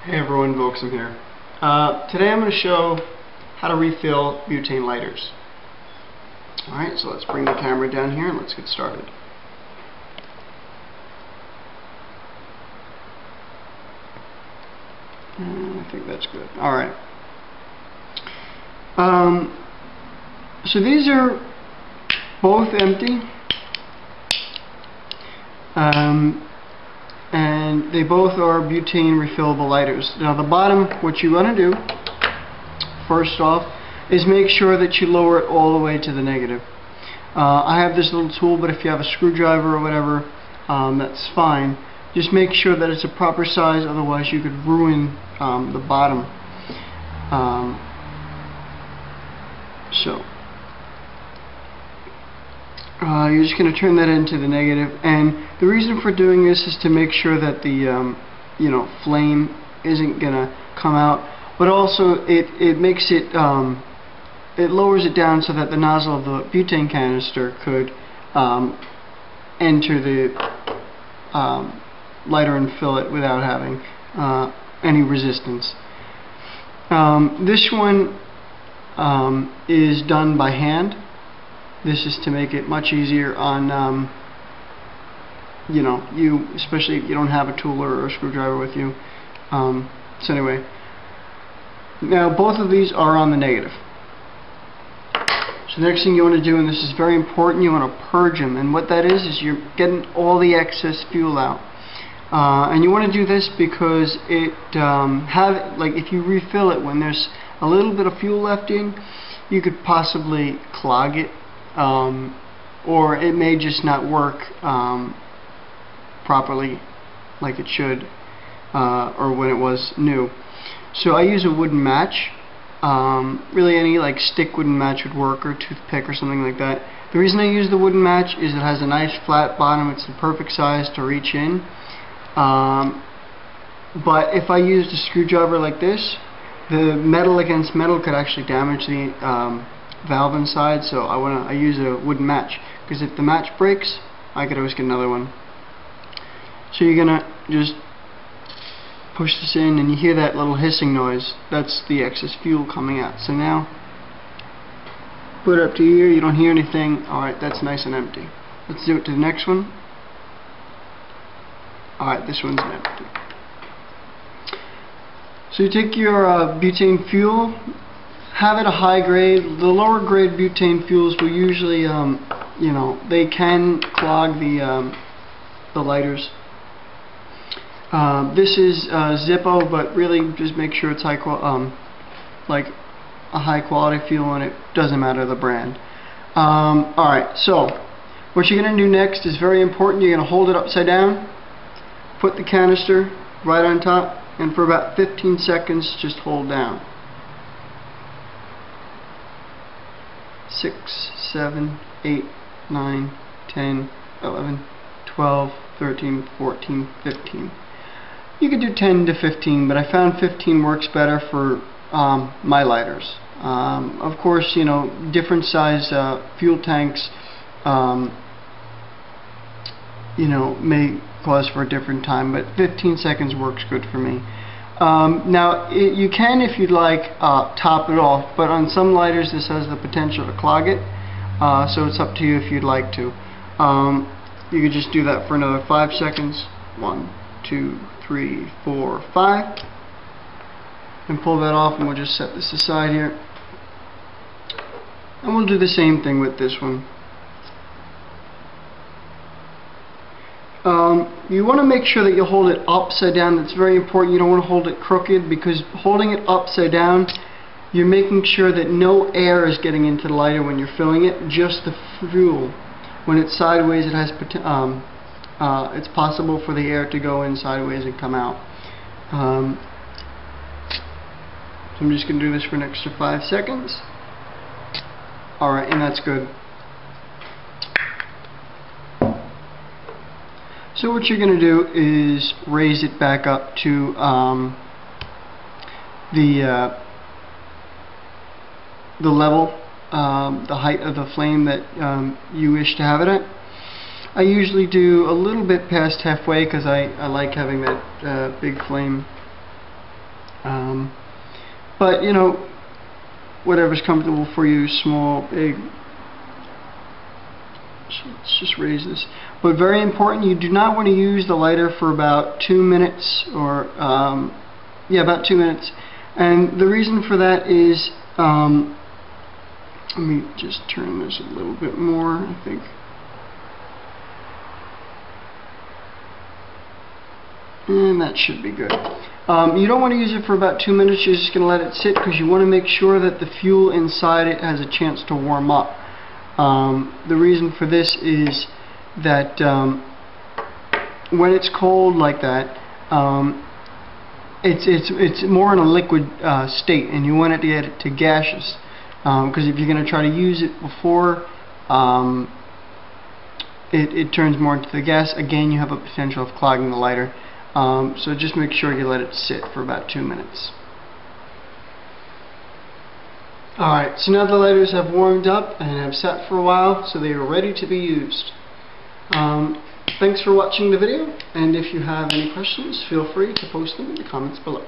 Hey everyone, Voexum here. Today I'm going to show how to refill butane lighters. Alright, so let's bring the camera down here and let's get started. I think that's good. Alright. So these are both empty. And they both are butane refillable lighters. Now the bottom, what you want to do first off is make sure that you lower it all the way to the negative. I have this little tool, but if you have a screwdriver or whatever, that's fine. Just make sure that it's a proper size, otherwise you could ruin the bottom. You're just going to turn that into the negative, and the reason for doing this is to make sure that the flame isn't going to come out, but also it makes it it lowers it down so that the nozzle of the butane canister could enter the lighter and fill it without having any resistance. This one is done by hand. This is to make it much easier on, you, especially if you don't have a tool or a screwdriver with you. So anyway, now both of these are on the negative. So the next thing you want to do, and this is very important, you want to purge them. And what that is you're getting all the excess fuel out. And you want to do this because it, if you refill it when there's a little bit of fuel left in, you could possibly clog it. Or it may just not work properly like it should, or when it was new. So I use a wooden match. Really any stick wooden match would work, or toothpick or something like that. The reason I use the wooden match is it has a nice flat bottom. It's the perfect size to reach in. But if I used a screwdriver like this, the metal against metal could actually damage the valve inside, so I use a wooden match, because if the match breaks I could always get another one. So you're gonna just push this in and you hear that little hissing noise. That's the excess fuel coming out. So now put it up to here, you don't hear anything. Alright, that's nice and empty. Let's do it to the next one. Alright, this one's empty. So you take your butane fuel, have it a high grade. The lower grade butane fuels will usually, they can clog the lighters. This is Zippo, but really just make sure it's like a high quality fuel, and it doesn't matter the brand. Alright, so what you're going to do next is very important. You're going to hold it upside down, put the canister right on top, and for about 15 seconds just hold down. 6, 7, 8, 9, 10, 11, 12, 13, 14, 15. You could do 10 to 15, but I found 15 works better for my lighters. Of course, different size fuel tanks, may cause for a different time, but 15 seconds works good for me. Now you can, if you'd like, top it off, but on some lighters this has the potential to clog it, so it's up to you if you'd like to. You could just do that for another 5 seconds. 1, 2, 3, 4, 5, and pull that off, and we'll just set this aside here, and we'll do the same thing with this one. You want to make sure that you hold it upside down. That's very important. You don't want to hold it crooked, because holding it upside down, you're making sure that no air is getting into the lighter when you're filling it, just the fuel. When it's sideways, it has it's possible for the air to go in sideways and come out. So I'm just going to do this for an extra 5 seconds. Alright, and that's good. So what you're going to do is raise it back up to the level, the height of the flame that you wish to have it at. I usually do a little bit past halfway because I like having that big flame But you know, whatever's comfortable for you, small, big. So let's just raise this. But very important, you do not want to use the lighter for about 2 minutes, or yeah, about 2 minutes. And the reason for that is, let me just turn this a little bit more, I think. And that should be good. You don't want to use it for about 2 minutes. You're just going to let it sit because you want to make sure that the fuel inside it has a chance to warm up. The reason for this is that when it's cold like that, it's more in a liquid state, and you want it to get to gaseous. Because if you're going to try to use it before it turns more into the gas, again you have a potential of clogging the lighter. So just make sure you let it sit for about 2 minutes. Alright, so now the lighters have warmed up and have sat for a while, so they are ready to be used. Thanks for watching the video, and if you have any questions, feel free to post them in the comments below.